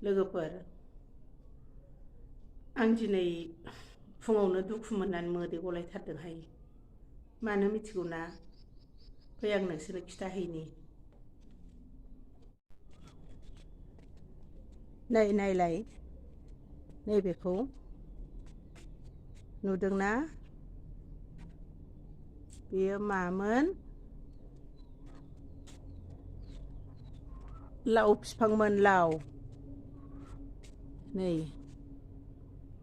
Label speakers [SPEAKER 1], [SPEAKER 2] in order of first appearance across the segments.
[SPEAKER 1] लोगोफोर आं दिनै फुङावनो दुखु मोननानै मोदै गलायथारदोंहाय। मानो मिथिगौ ना? फै आं नोंसोरनो खिथाहैनि। नै नायलाय नैबेखौ नुदोंना? बेयो मामोन? लाव फिफांमोन लाव। नै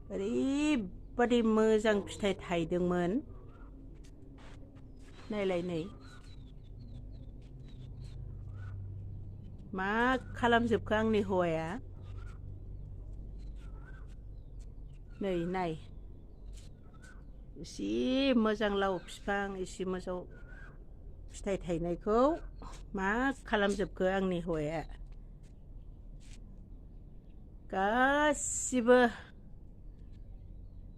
[SPEAKER 1] ओरैबादि मोजां फिथाइ थायदोंमोन। नायलाय नै मा खालामजोबखो आंनि हौवाया? नै नाय इसे मोजां लाव फिफां इसे मोजां फिथाइ थायनायखौ मा खालामजोबखो आंनि हौवाया? गासिबो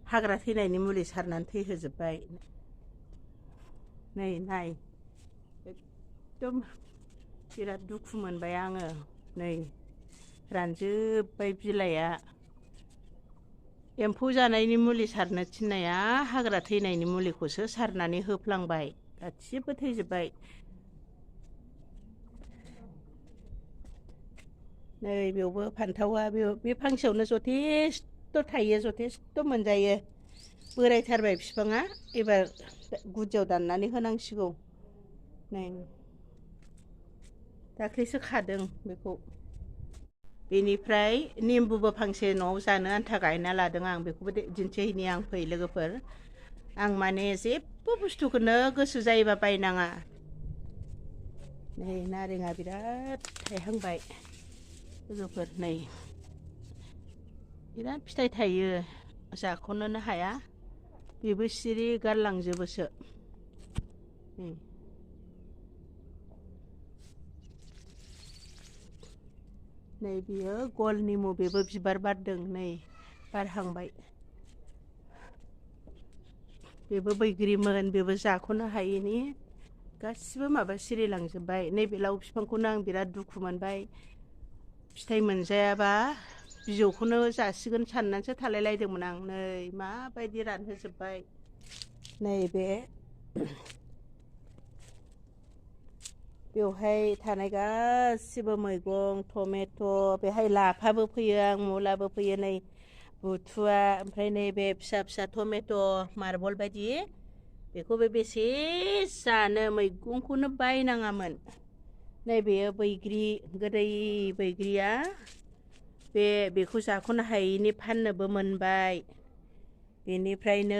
[SPEAKER 1] हाग्रा थैनायनि मुलि सारनानै थैहोजोब्बाय। नै नाय एकदम बिराद दुखु मोनबाय आङो। नै रानजोब्बाय बिलाइआ। एम्फौ जानायनि मुलि सारनो थिननाया हाग्रा थैनायनि मुलिखौसो सारनानै होफ्लांबाय। गासिबो थैजोब्बाय। नै बेयावबो फान्थावा बे फांसेयावनो जथेस्थ' थायो, जथेस्थ' मोनजायो। बोरायथारबाय बिफाङा एबार गुदियाव दाननानै होनांसिगौ। नै दाख्लैसो खादों बेखौ। बेनिफ्राय निम्बुबो फांसे न'आव जानो आन्था गायना लादों आं, बेखौबो दिन्थिहैनि आं। फै लोगोफोर, आं माने जेबो बुस्थुखौनो गोसो जायोबा बायनाङा। नै नारेंआ बिराद थायहांबाय लोगोफोर। नै बिराद फिथाइ थायो, जाख'नोनो हाया। बेबो सिरि गारलांजोबोसो। नै बियो गल निमु, बेबो बिबार बारदों, नै बारहांबाय। बेबो बैग्रिमोन, बेबो जाख'नो हायैनि गासिबो माबा सिरिलांजोब्बाय। नैबे लाव बिफांखौनो आं बिराद दुखु मोनबाय। फिथाइ मोनजायाबा बिजौखौनो जासिगोन साननानैसो थालायलायदोंमोन आं। नै माबायदि रानहोजोब्बाय। नैबे बेवहाय थानाय गासिबो मैगं, टमेट', बेहाय लाफाबो फोयो आं, मुलाबो फोयो। नै बुथुवा, ओमफ्राय नैबे फिसा फिसा टमेट' मार्बल बायदि, बेखौबो बेसे जानो, मैगंखौनो बायनाङामोन। नैबेयो बैग्रि, गोदै बैग्रिया, बेखौ जाख'नो हायैनि फाननोबो मोनबाय। बेनिफ्राय नै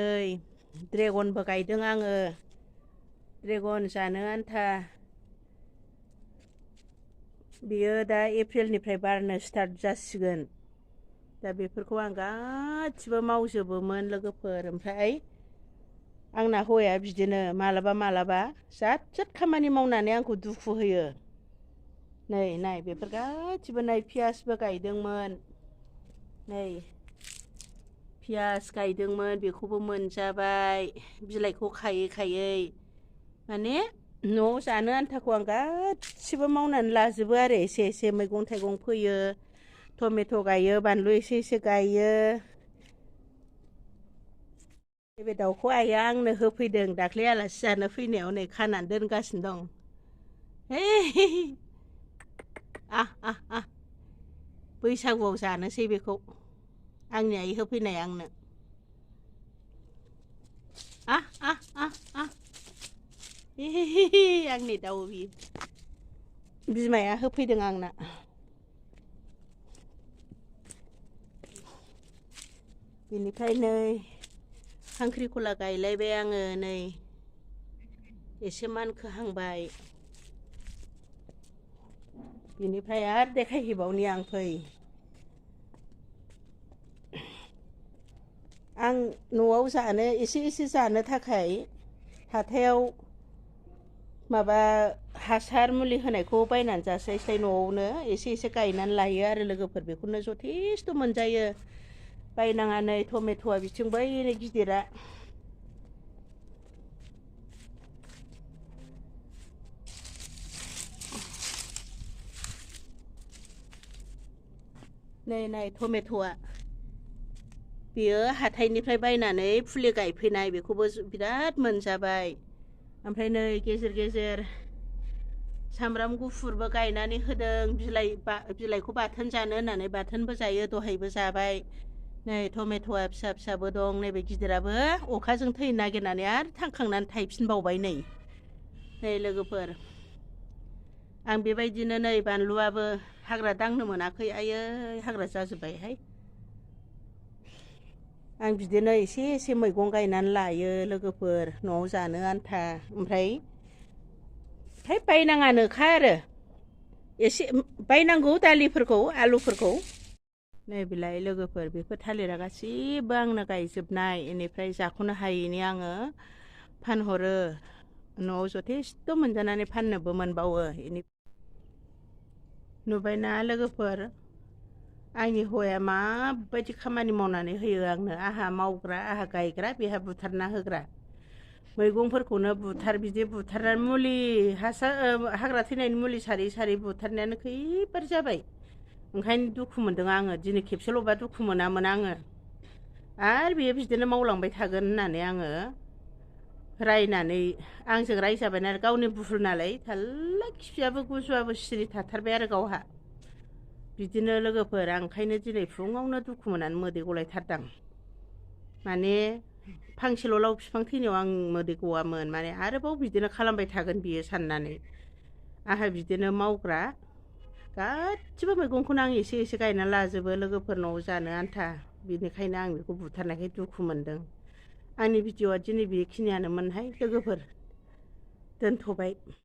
[SPEAKER 1] ड्रेगनबो गायदों आङो, ड्रेगन जानो आन्था। बियो दा एप्रिलनिफ्राय बारनो स्टार्ट जासिगोन। दा बेफोरखौ आं गासिबो मावजोबोमोन लोगोफोर। ओमफ्राय आंना हौवाया बिदिनो मालाबा मालाबा जाद जाद खामानि मावनानै आंखौ दुखु होयो। नै नाय बेफोर गासिबो, नै पियासबो गायदोंमोन। नै पियास गायदोंमोन, बेखौबो मोनजाबाय बिलाइखौ खायै खायै। माने न'आव जानो आन्थाखौ आं गासिबो मावनानै लाजोबो आरो। एसे एसे मैगं थाइगं फोयो, टमेट' गायो, बानलु एसे एसे गायो। नैबे दाउखौ आइया आंनो होफैदों दाख्लै आलासि जानो फैनायाव, नै खानानै दोनगासिनो दं। बैसागुआव जानोसै बेखौ, आंनि आइ होफैनाय आंनो। आंनि दाउ बियो, बिमाया होफैदों आंना। बेनिफ्राय नै खांख्रिखला गायलायबाय आङो, नै एसे मानखोहांबाय। बेनिफ्राय आरो देखायहैबावनि आं, फै। आं न'आव जानो एसे एसे जानो थाखाय हाथायाव माबा हासार मुलि होनायखौ बायनानै जास्लायस्लाय न'आवनो एसे एसे गायनानै लायो आरो लोगोफोर। बेखौनो जथेस्थ' मोनजायो, बायनाङा। नै टमेट'आ बिथिं बै गिदिरा, नाय टमेट'आ बेयो हाथाइनिफ्राय बायनानै फुलि गायफैनाय बेखौबो बिराद मोनजाबाय। ओमफ्राय नै गेजेर गेजेर सामब्राम गुफुरबो गायनानै होदों बिलाइखौ बाथोन जानो होननानै बाथोनबो जायो दहायबो जाबाय। नै टमेट'आ फिसा फिसाबो दं नैबे गिदिराबो अखाजों थैनो नागिरनानै आरो थांखांनानै थायफिनबावबाय नै लोगोफोर आं बेबायदिनो नै बानलुआबो हाग्रा दांनो मोनाखै आयै हाग्रा जाजोब्बायहाय। आं बिदिनो एसे एसे मैगं गायनानै लायो लोगोफोर न'आव जानो आन्था। ओमफ्राय बायनाङानोखा आरो एसे बायनांगौ दालिफोरखौ आलुफोरखौ। नै बिलाय लोगोफोर बेफोर थालिरा गासिबो आंनो गायजोबनाय बेनिफ्राय जाख'नो हायैनि आङो फानहरो न'आव जथेस्थ' मोनजानानै फाननोबो मोनबावो। नुबायना लोगोफोर आंनि हौवाया माबायदि खामानि मावनानै होयो आंनो। आहा मावग्रा आहा गायग्रा बेहा बुथारना होग्रा। मैगंफोरखौनो बिदि बुथारनानै मुलि हाग्रा थैनायनि मुलि सारै सारै बुथारनायानो खैबार जाबाय। ओंखायनो दुखु मोनदों आङो दिनै खेबसेल'बा दुखु मोनामोन आङो। आरो बेयो बिदिनो मावलांबाय थागोन होननानै आङो रायनानै आंजों रायजाबाय नालाय गावनि बुहुल नालाय थाल्ला खिफियाबो गुजुआबो सिरि थाथारबाय आरो गावहा। बिदिनो लोगोफोर आं ओंखायनो दिनै फुङावनो दुखु मोननानै मोदै गलायथारदां। माने फांसेल' लाव बिफां थैनायाव आं मोदै गवामोन माने आरोबाव बिदिनो खालामबाय थागोन बियो साननानै। आंहा बिदिनो मावग्रा गासिबो मैगंखौनो आं एसे एसे गायना लाजोबो लोगोफोर न'आव जानो आन्था। बेनिखायनो आं बेखौ बुथारनायखाय दुखु मोनदों। आंनि भिडिअ'आ दिनै बेखिनियानोमोनहाय लोगोफोर दोनथ'बाय।